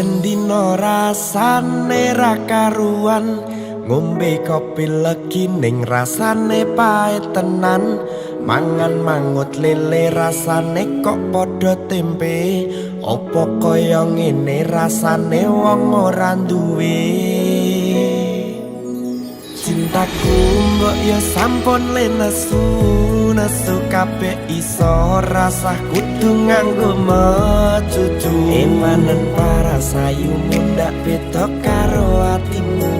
Saben dina rasane ra karuan, ngombe kopi legi ning rasane pahit tenan. Mangan mangut lele rasane kok padha tempe. Apa kaya ngene rasane wong ora duwe. Cintaku mbok yo sampun le nesu kabeh iso rasah kudu nganggo mecucu. Emanen paras ayu mundak beda karo atimu.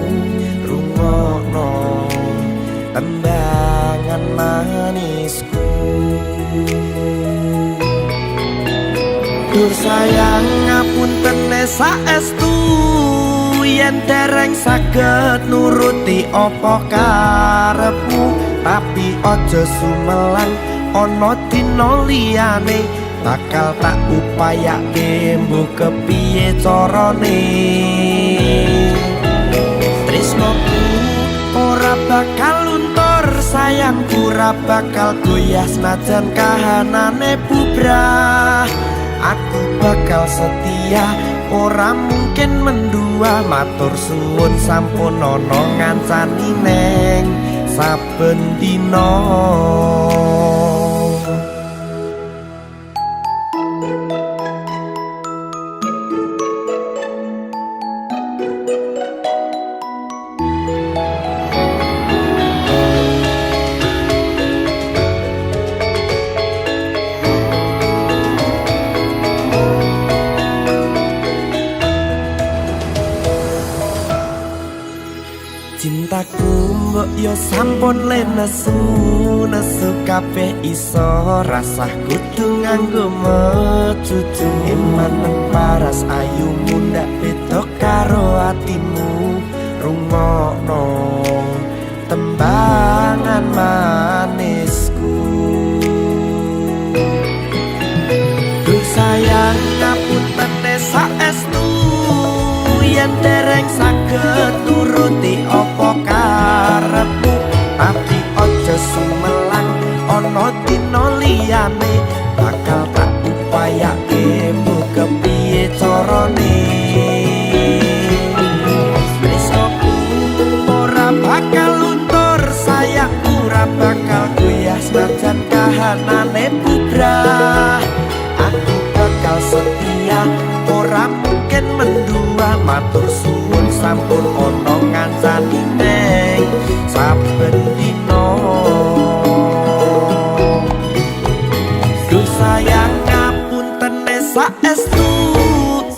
Rungokno tembangan manisku. Dur sayang ngapunten saestu yen dereng saged nuruti apa karepmu, tapi aja sumelang ana dina liyane bakal tak upayake mbok kepiye carane. Tresnoku ora bakal luntur, sayangku ora bakal goyah senajan kahanane bubrah. Aku bakal setia, ora mungkin mendua. Matur suwun sampun ana ngancani neng saben dina. Cintaku mbok yo sampun le nesu kabeh iso rasah kudu nganggo mecucu. Emanen paras ayu mundak beda karo atimu. Rungokno tembangan manisku. Duh sayang ngapunten saestu yen dereng saged nuruti apa karepmu, tapi aja sumelang ana dina liyane bakal tak upayake mbok kepiye carane. Tresnoku ora bakal luntur, sayangku ora bakal goyah senajan kahanane bubrah. Aku bakal setia, ora mungkin mendua. Matur suwun sampun ana ngancani neng saben dina. Duh sayang ngapunten saestu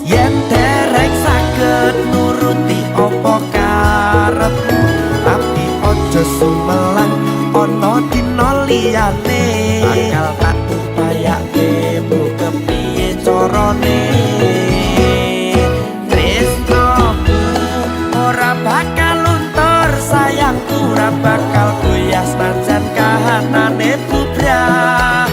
yen dereng saged nuruti apa karepmu, tapi aja sumelang ana dina liyane bakal tak upayake mbok kepiye carane. Bakal goyah senajan kahanane bubrah.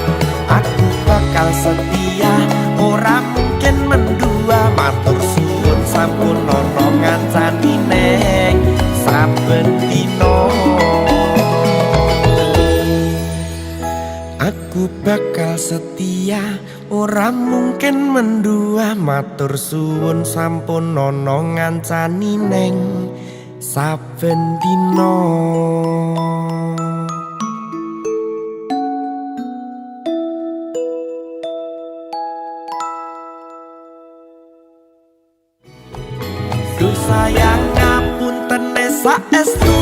Aku bakal setia, ora mungkin mendua. Matur suwun sampun ana ngancani neng saben dina. Aku bakal setia, ora mungkin mendua. Matur suwun sampun ana ngancani neng saben dina. Duh sayang ngapunten saestu